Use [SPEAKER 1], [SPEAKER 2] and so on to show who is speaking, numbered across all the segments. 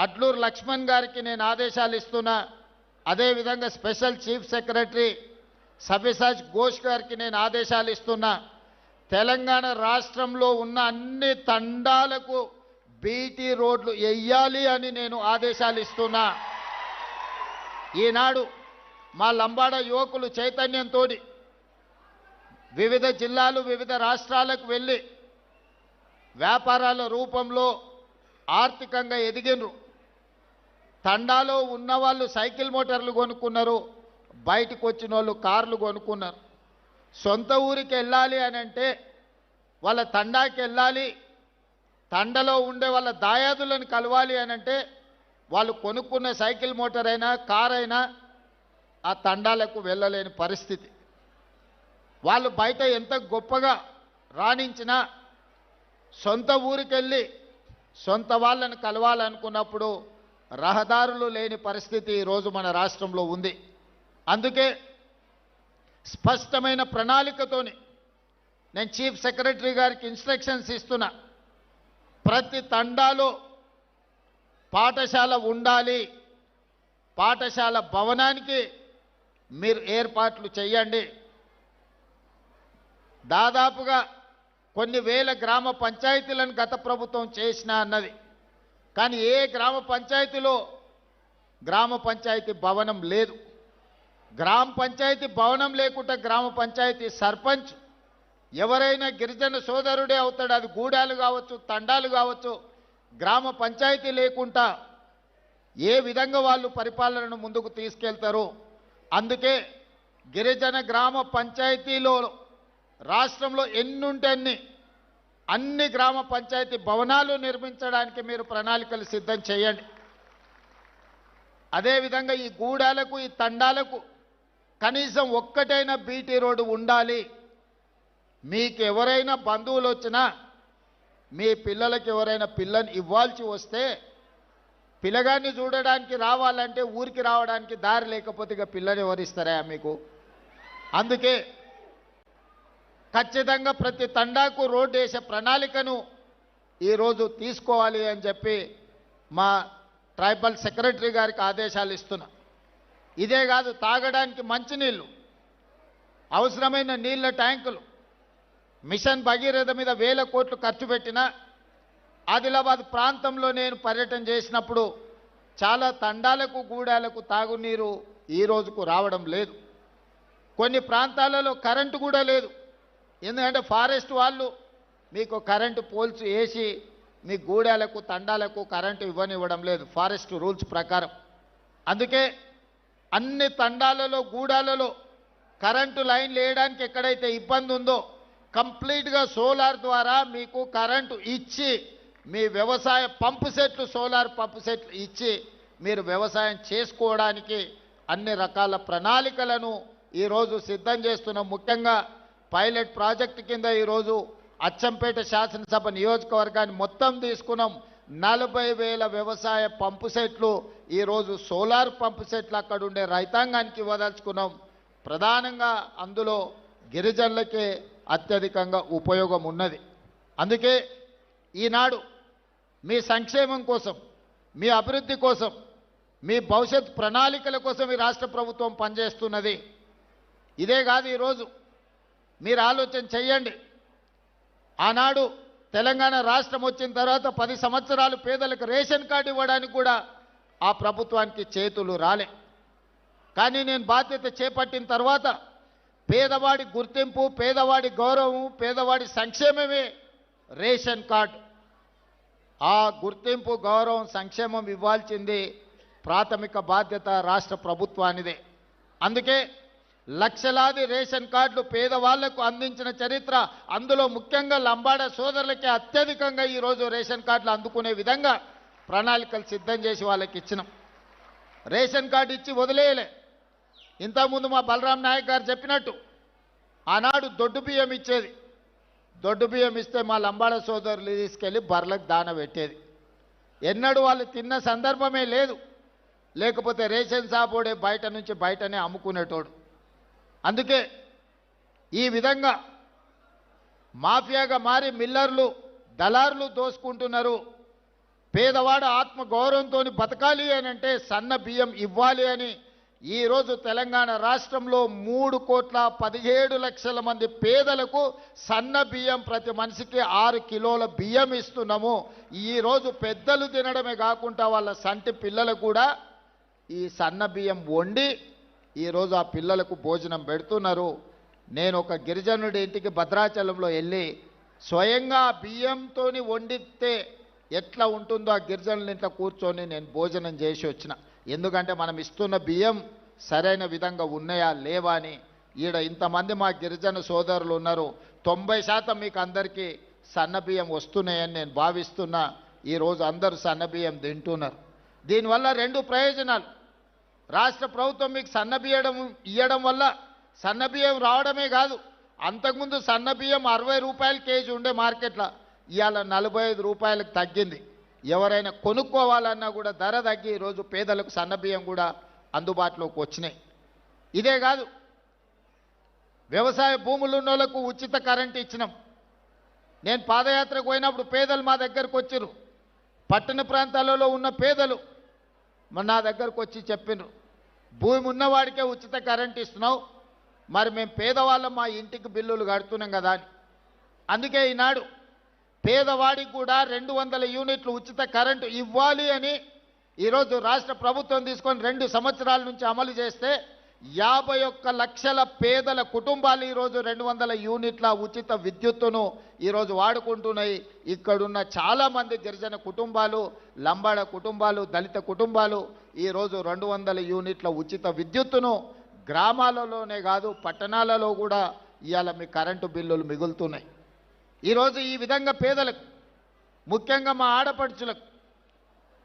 [SPEAKER 1] అడ్లూరు లక్ష్మణ్ గారికి నేను ఆదేశాలు ఇస్తున్నా. అదేవిధంగా special chief secretary Savyasachi Ghosh గారికి నేను ఆదేశాలు ఇస్తున్నా. తెలంగాణ రాష్ట్రంలో ఉన్న అన్ని తండాలకు బీటీ రోడ్లు వెయ్యాలి అని నేను ఆదేశాలు ఇస్తున్నా. ఈనాడు మా లంబాడ యువకులు చైతన్యంతో వివిధ జిల్లాలు వివిధ రాష్ట్రాలకు వెళ్ళి వ్యాపారాల రూపంలో ఆర్థికంగా ఎదిగినరు. తండాలో ఉన్నవాళ్ళు సైకిల్ మోటార్లు కొనుక్కున్నారు, బయటకు వచ్చిన వాళ్ళు కార్లు కొనుక్కున్నారు. సొంత ఊరికి వెళ్ళాలి అని అంటే వాళ్ళ తండాకి వెళ్ళాలి, తండలో ఉండే వాళ్ళ దాయాదులను కలవాలి అని అంటే వాళ్ళు కొనుక్కున్న సైకిల్ మోటార్ అయినా కార్ అయినా ఆ తండాలకు వెళ్ళలేని పరిస్థితి. వాళ్ళు బయట ఎంత గొప్పగా రాణించినా సొంత ఊరికెళ్ళి సొంత వాళ్ళని కలవాలనుకున్నప్పుడు రహదారులు లేని పరిస్థితి ఈరోజు మన రాష్ట్రంలో ఉంది. అందుకే స్పష్టమైన ప్రణాళికతోని నేను చీఫ్ సెక్రటరీ గారికి ఇన్స్ట్రక్షన్స్ ఇస్తున్నా. ప్రతి తండాలో పాఠశాల ఉండాలి, పాఠశాల భవనానికి మీరు ఏర్పాట్లు చేయండి. దాదాపుగా కొన్ని వేల గ్రామ పంచాయతీలను గత ప్రభుత్వం చేసినా అన్నది, కానీ ఏ గ్రామ పంచాయతీలో గ్రామ పంచాయతీ భవనం లేదు. గ్రామ పంచాయతీ భవనం లేకుండా గ్రామ పంచాయతీ సర్పంచ్ ఎవరైనా గిరిజన సోదరుడే అవుతాడు. అది గూడాలు కావచ్చు, తండాలు కావచ్చు. గ్రామ పంచాయతీ లేకుండా ఏ విధంగా వాళ్ళు పరిపాలనను ముందుకు తీసుకెళ్తారు? అందుకే గిరిజన గ్రామ పంచాయతీలో రాష్ట్రంలో ఎన్నుంటే అన్ని గ్రామ పంచాయతీ భవనాలు నిర్మించడానికి మీరు ప్రణాళికలు సిద్ధం చేయండి. అదేవిధంగా ఈ గూడాలకు ఈ తండాలకు కనీసం ఒక్కటైనా బీటీ రోడ్డు ఉండాలి. మీకు ఎవరైనా బంధువులు వచ్చినా మీ పిల్లలకి ఎవరైనా పిల్లని ఇవ్వాల్సి వస్తే పిల్లగాన్ని చూడడానికి రావాలంటే ఊరికి రావడానికి దారి లేకపోతే ఇక పిల్లని ఎవరిస్తారా మీకు? అందుకే ఖచ్చితంగా ప్రతి తండాకు రోడ్డు వేసే ప్రణాళికను ఈరోజు తీసుకోవాలి అని చెప్పి మా ట్రైబల్ సెక్రటరీ గారికి ఆదేశాలు ఇస్తున్నా. ఇదే కాదు, తాగడానికి మంచినీళ్ళు, అవసరమైన నీళ్ళ ట్యాంకులు, మిషన్ భగీరథ మీద వేల కోట్లు ఖర్చు పెట్టిన ఆదిలాబాద్ ప్రాంతంలో నేను పర్యటన చేసినప్పుడు చాలా తండాలకు గూడాలకు తాగునీరు ఈ రోజుకు రావడం లేదు. కొన్ని ప్రాంతాలలో కరెంటు కూడా లేదు. ఎందుకంటే ఫారెస్ట్ వాళ్ళు మీకు కరెంటు పోల్స్ వేసి మీ గూడాలకు తండాలకు కరెంటు ఇవ్వనివ్వడం లేదు ఫారెస్ట్ రూల్స్ ప్రకారం. అందుకే అన్ని తండాలలో గూడాలలో కరెంటు లైన్లు వేయడానికి ఎక్కడైతే ఇబ్బంది ఉందో కంప్లీట్గా సోలార్ ద్వారా మీకు కరెంటు ఇచ్చి మీ వ్యవసాయ పంపు సెట్లు, సోలార్ పంపు సెట్లు ఇచ్చి మీరు వ్యవసాయం చేసుకోవడానికి అన్ని రకాల ప్రణాళికలను ఈరోజు సిద్ధం చేస్తున్నాం. ముఖ్యంగా పైలట్ ప్రాజెక్టు కింద ఈరోజు అచ్చంపేట శాసనసభ నియోజకవర్గాన్ని మొత్తం తీసుకున్నాం. 40,000 వ్యవసాయ పంపు సెట్లు ఈరోజు సోలార్ పంపు సెట్లు అక్కడ ఉండే రైతాంగానికి ఇవ్వదలుచుకున్నాం. ప్రధానంగా అందులో గిరిజనులకే అత్యధికంగా ఉపయోగం ఉన్నది. అందుకే ఈనాడు మీ సంక్షేమం కోసం, మీ అభివృద్ధి కోసం, మీ భవిష్యత్ ప్రణాళికల కోసం ఈ రాష్ట్ర ప్రభుత్వం పనిచేస్తున్నది. ఇదే కాదు, ఈరోజు మీరు ఆలోచన చెయ్యండి. ఆనాడు తెలంగాణ రాష్ట్రం వచ్చిన తర్వాత 10 సంవత్సరాలు పేదలకు రేషన్ కార్డు ఇవ్వడానికి కూడా ఆ ప్రభుత్వానికి చేతులు రాలే. కానీ నేను బాధ్యత చేపట్టిన తర్వాత పేదవాడి గుర్తింపు, పేదవాడి గౌరవం, పేదవాడి సంక్షేమమే రేషన్ కార్డు. ఆ గుర్తింపు, గౌరవం, సంక్షేమం ఇవ్వాల్సింది ప్రాథమిక బాధ్యత రాష్ట్ర ప్రభుత్వానిదే. అందుకే లక్షలాది రేషన్ కార్డులు పేదవాళ్లకు అందించిన చరిత్ర, అందులో ముఖ్యంగా లంబాడ సోదరులకే అత్యధికంగా ఈరోజు రేషన్ కార్డులు అందుకునే విధంగా ప్రణాళికలు సిద్ధం చేసి వాళ్ళకి ఇచ్చినాం. రేషన్ కార్డు ఇచ్చి వదిలేయలే. ఇంతకుముందు మా బలరాం నాయక్ గారు చెప్పినట్టు ఆనాడు దొడ్డు బియ్యం ఇచ్చేది. దొడ్డు బియ్యం ఇస్తే మా లంబాడ సోదరులు తీసుకెళ్ళి బర్లకు దాన పెట్టేది. ఎన్నడూ వాళ్ళు తిన్న సందర్భమే లేదు. లేకపోతే రేషన్ షాపోడే బయట నుంచి బయటనే అమ్ముకునేటోడు. అందుకే ఈ విధంగా మాఫియాగా మారి మిల్లర్లు, దళారులు దోసుకుంటున్నారు. పేదవాడు ఆత్మ గౌరవంతో బతకాలి అని అంటే సన్న బియ్యం ఇవ్వాలి అని ఈరోజు తెలంగాణ రాష్ట్రంలో 3,17,00,000 మంది పేదలకు సన్న బియ్యం ప్రతి మనిషికి 6 కిలోల బియ్యం ఇస్తున్నాము. ఈరోజు పెద్దలు తినడమే కాకుండా వాళ్ళ సంటి పిల్లలకు కూడా ఈ సన్న బియ్యం వండి ఈరోజు ఆ పిల్లలకు భోజనం పెడుతున్నారు. నేను ఒక గిరిజనుడి ఇంటికి భద్రాచలంలో వెళ్ళి స్వయంగా బియ్యంతో వండితే ఎట్లా ఉంటుందో ఆ గిరిజనుల ఇంట్లో కూర్చొని నేను భోజనం చేసి వచ్చిన. ఎందుకంటే మనం ఇస్తున్న బియ్యం సరైన విధంగా ఉన్నాయా లేవా అని. ఈడ ఇంతమంది మా గిరిజన సోదరులు ఉన్నారు, 90% మీకు అందరికీ సన్న బియ్యం వస్తున్నాయని నేను భావిస్తున్నా. ఈరోజు అందరూ సన్న బియ్యం తింటున్నారు. దీనివల్ల 2 ప్రయోజనాలు. రాష్ట్ర ప్రభుత్వం మీకు సన్న బియ్యం ఇవ్వడం వల్ల సన్న బియ్యం రావడమే కాదు, అంతకుముందు సన్న బియ్యం 60 రూపాయల కేజీ ఉండే మార్కెట్లో ఇవాళ 45 రూపాయలకు తగ్గింది. ఎవరైనా కొనుక్కోవాలన్నా కూడా ధర తగ్గి ఈరోజు పేదలకు సన్న బియ్యం కూడా అందుబాటులోకి వచ్చినాయి. ఇదే కాదు, వ్యవసాయ భూములు ఉన్న వాళ్ళకు ఉచిత కరెంట్ ఇచ్చినాం. నేను పాదయాత్రకు పోయినప్పుడు పేదలు మా దగ్గరకు వచ్చారు. పట్టణ ప్రాంతాలలో ఉన్న పేదలు నా దగ్గరకు వచ్చి చెప్పినారు, భూమి ఉన్నవాడికే ఉచిత కరెంట్ ఇస్తున్నావు, మరి మేము పేదవాళ్ళం మా ఇంటికి బిల్లులు కడుతున్నాం కదా అని. అందుకే ఈనాడు పేదవాడికి కూడా 200 యూనిట్లు ఉచిత కరెంటు ఇవ్వాలి అని ఈరోజు రాష్ట్ర ప్రభుత్వం తీసుకొని 2 సంవత్సరాల నుంచి అమలు చేస్తే 51 లక్షల పేదల కుటుంబాలు ఈరోజు 200 యూనిట్ల ఉచిత విద్యుత్తును ఈరోజు వాడుకుంటున్నాయి. ఇక్కడున్న చాలామంది గిరిజన కుటుంబాలు, లంబాడ కుటుంబాలు, దళిత కుటుంబాలు ఈరోజు 200 యూనిట్ల ఉచిత విద్యుత్తును గ్రామాలలోనే కాదు పట్టణాలలో కూడా ఇవాళ మీ కరెంటు బిల్లులు మిగులుతున్నాయి. ఈరోజు ఈ విధంగా పేదలకు, ముఖ్యంగా మా ఆడపడుచులకు,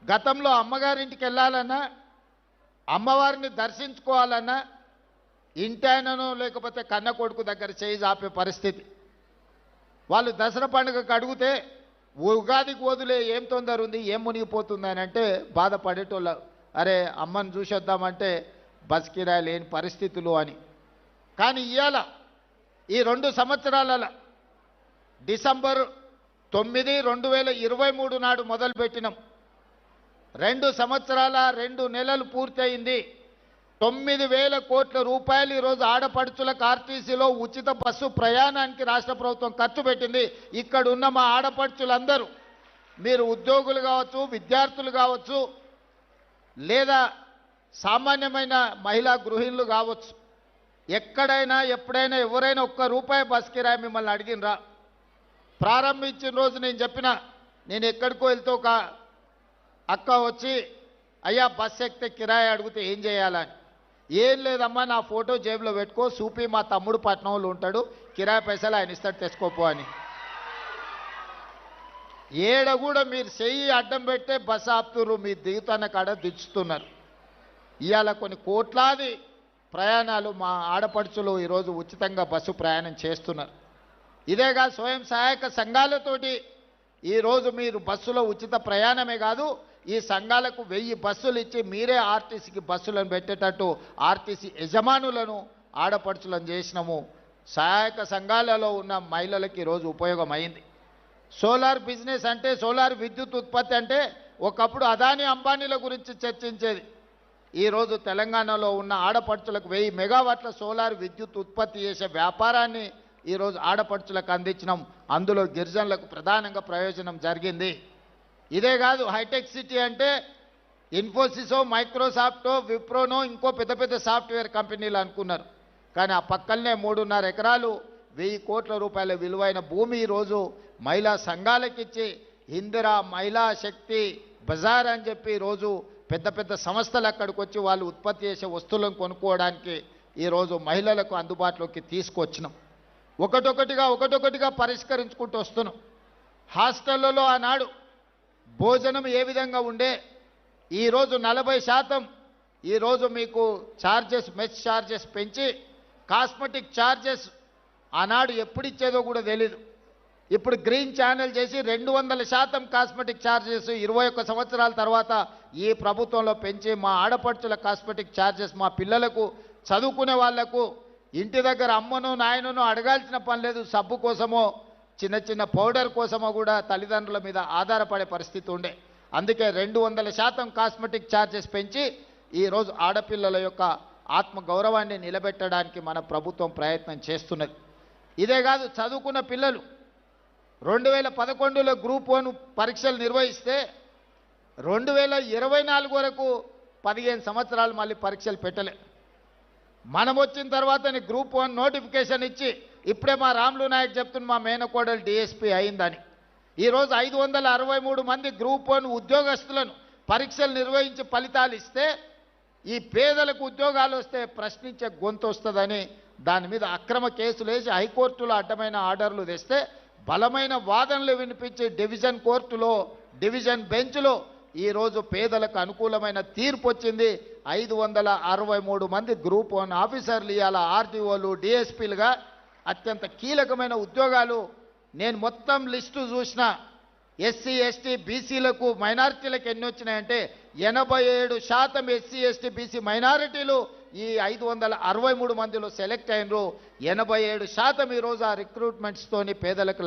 [SPEAKER 1] గతంలో అమ్మగారింటికి వెళ్ళాలన్నా, అమ్మవారిని దర్శించుకోవాలన్నా ఇంటాయనను లేకపోతే కన్న కొడుకు దగ్గర చేయి ఆపే పరిస్థితి. వాళ్ళు దసరా పండుగకు అడిగితే ఉగాదికి వదిలే ఏం తొందర ఉంది, ఏం మునిగిపోతుంది అని అంటే బాధపడేటోళ్ళు. అరే అమ్మని చూసొద్దామంటే బస్ కిరాయి లేని పరిస్థితులు అని. కానీ ఇవాళ ఈ 2 సంవత్సరాల డిసెంబర్ 9, 2023 నాడు మొదలుపెట్టినాం. 2 సంవత్సరాల 2 నెలలు పూర్తయింది. 9,000 కోట్ల రూపాయలు ఈరోజు ఆడపడుచులకు ఆర్టీసీలో ఉచిత బస్సు ప్రయాణానికి రాష్ట్ర ప్రభుత్వం ఖర్చు పెట్టింది. ఇక్కడ ఉన్న మా ఆడపడుచులందరూ, మీరు ఉద్యోగులు కావచ్చు, విద్యార్థులు కావచ్చు, లేదా సామాన్యమైన మహిళా గృహిణులు కావచ్చు, ఎక్కడైనా ఎప్పుడైనా ఎవరైనా ₹1 బస్ కిరాయి మిమ్మల్ని అడిగినరా? ప్రారంభించిన రోజు నేను చెప్పిన, నేను ఎక్కడికో వెళ్తే ఒక అక్క వచ్చి అయ్యా బస్ ఎక్కితే కిరాయి అడిగితే ఏం చేయాలని. ఏం లేదమ్మా, నా ఫోటో జేబులో పెట్టుకో, సూపి మా తమ్ముడు పట్నంలో ఉంటాడు, కిరాయి పైసలు ఆయన ఇస్తాడు తెచ్చుకోపో అని. ఏడ కూడా మీరు చెయ్యి అడ్డం పెట్టే బస్సు ఆపుతున్నారు, మీ దిగుతున్న కాడ దించుతున్నారు. ఇవాళ కొన్ని కోట్లాది ప్రయాణాలు మా ఆడపడుచులు ఈరోజు ఉచితంగా బస్సు ప్రయాణం చేస్తున్నారు. ఇదేగా స్వయం సహాయక సంఘాలతోటి ఈరోజు మీరు బస్సులో ఉచిత ప్రయాణమే కాదు, ఈ సంఘాలకు 1000 బస్సులు ఇచ్చి మీరే ఆర్టీసీకి బస్సులను పెట్టేటట్టు ఆర్టీసీ యజమానులను ఆడపడుచులను చేసినాము. సహాయక సంఘాలలో ఉన్న మహిళలకు ఈరోజు ఉపయోగమైంది. సోలార్ బిజినెస్ అంటే, సోలార్ విద్యుత్ ఉత్పత్తి అంటే ఒకప్పుడు అదానీ అంబానీల గురించి చర్చించేది. ఈరోజు తెలంగాణలో ఉన్న ఆడపడుచులకు 1000 మెగావాట్ల సోలార్ విద్యుత్ ఉత్పత్తి చేసే వ్యాపారాన్ని ఈరోజు ఆడపడుచులకు అందించినాం. అందులో గిరిజనులకు ప్రధానంగా ప్రయోజనం జరిగింది. ఇదే కాదు, హైటెక్ సిటీ అంటే ఇన్ఫోసిసో, మైక్రోసాఫ్టో, విప్రోనో ఇంకో పెద్ద పెద్ద సాఫ్ట్వేర్ కంపెనీలు అనుకున్నారు. కానీ ఆ పక్కనే 3.5 ఎకరాలు 1000 కోట్ల రూపాయల విలువైన భూమి ఈరోజు మహిళా సంఘాలకిచ్చి ఇందిరా మహిళా శక్తి బజార్ అని చెప్పి ఈరోజు పెద్ద పెద్ద సంస్థలు అక్కడికి వచ్చి వాళ్ళు ఉత్పత్తి చేసే వస్తువులను కొనుక్కోవడానికి ఈరోజు మహిళలకు అందుబాటులోకి తీసుకొచ్చినాం. ఒకటొకటిగా పరిష్కరించుకుంటూ వస్తున్నాం. హాస్టళ్లలో ఆనాడు భోజనం ఏ విధంగా ఉండే, ఈరోజు 40% ఈరోజు మీకు ఛార్జెస్, మెస్ ఛార్జెస్ పెంచి కాస్మెటిక్ ఛార్జెస్ ఆనాడు ఎప్పుడు ఇచ్చేదో కూడా తెలీదు. ఇప్పుడు గ్రీన్ ఛానల్ చేసి 200% కాస్మెటిక్ ఛార్జెస్ 21 సంవత్సరాల తర్వాత ఈ ప్రభుత్వంలో పెంచి మా ఆడపడుచుల కాస్మెటిక్ ఛార్జెస్, మా పిల్లలకు చదువుకునే వాళ్లకు ఇంటి దగ్గర అమ్మను నాయనను అడగాల్సిన పని లేదు. సబ్బు కోసమో చిన్న చిన్న పౌడర్ కోసమో కూడా తల్లిదండ్రుల మీద ఆధారపడే పరిస్థితి ఉండే. అందుకే 200% కాస్మెటిక్ ఛార్జెస్ పెంచి ఈరోజు ఆడపిల్లల యొక్క ఆత్మ గౌరవాన్ని నిలబెట్టడానికి మన ప్రభుత్వం ప్రయత్నం చేస్తున్నది. ఇదే కాదు, చదువుకున్న పిల్లలు 2011లో గ్రూప్ 1 పరీక్షలు నిర్వహిస్తే 2024 వరకు 15 సంవత్సరాలు మళ్ళీ పరీక్షలు పెట్టలే. మనం వచ్చిన తర్వాతనే గ్రూప్ 1 నోటిఫికేషన్ ఇచ్చి ఇప్పుడే మా రాములు నాయక్ చెప్తున్న మా మేనకోడలు డిఎస్పీ అయిందని. ఈరోజు 563 మంది గ్రూప్ 1 ఉద్యోగస్తులను పరీక్షలు నిర్వహించి ఫలితాలు ఇస్తే ఈ పేదలకు ఉద్యోగాలు వస్తే ప్రశ్నించే గొంతు వస్తుందని దాని మీద అక్రమ కేసులు వేసి హైకోర్టులో అడ్డమైన ఆర్డర్లు తెస్తే బలమైన వాదనలు వినిపించి డివిజన్ కోర్టులో డివిజన్ బెంచ్లో ఈరోజు పేదలకు అనుకూలమైన తీర్పు వచ్చింది. 563 మంది గ్రూప్ 1 ఆఫీసర్లు ఇవాళ ఆర్డీఓలు డిఎస్పీలుగా అత్యంత కీలకమైన ఉద్యోగాలు. నేను మొత్తం లిస్టు చూసిన ఎస్సీ ఎస్టీ బీసీలకు మైనారిటీలకు ఎన్ని వచ్చినాయంటే 87% ఎస్సీ ఎస్టీ బీసీ మైనారిటీలు ఈ 563 మందిలో సెలెక్ట్ అయినరు. 87% ఈరోజు ఆ రిక్రూట్మెంట్స్తోని పేదలకు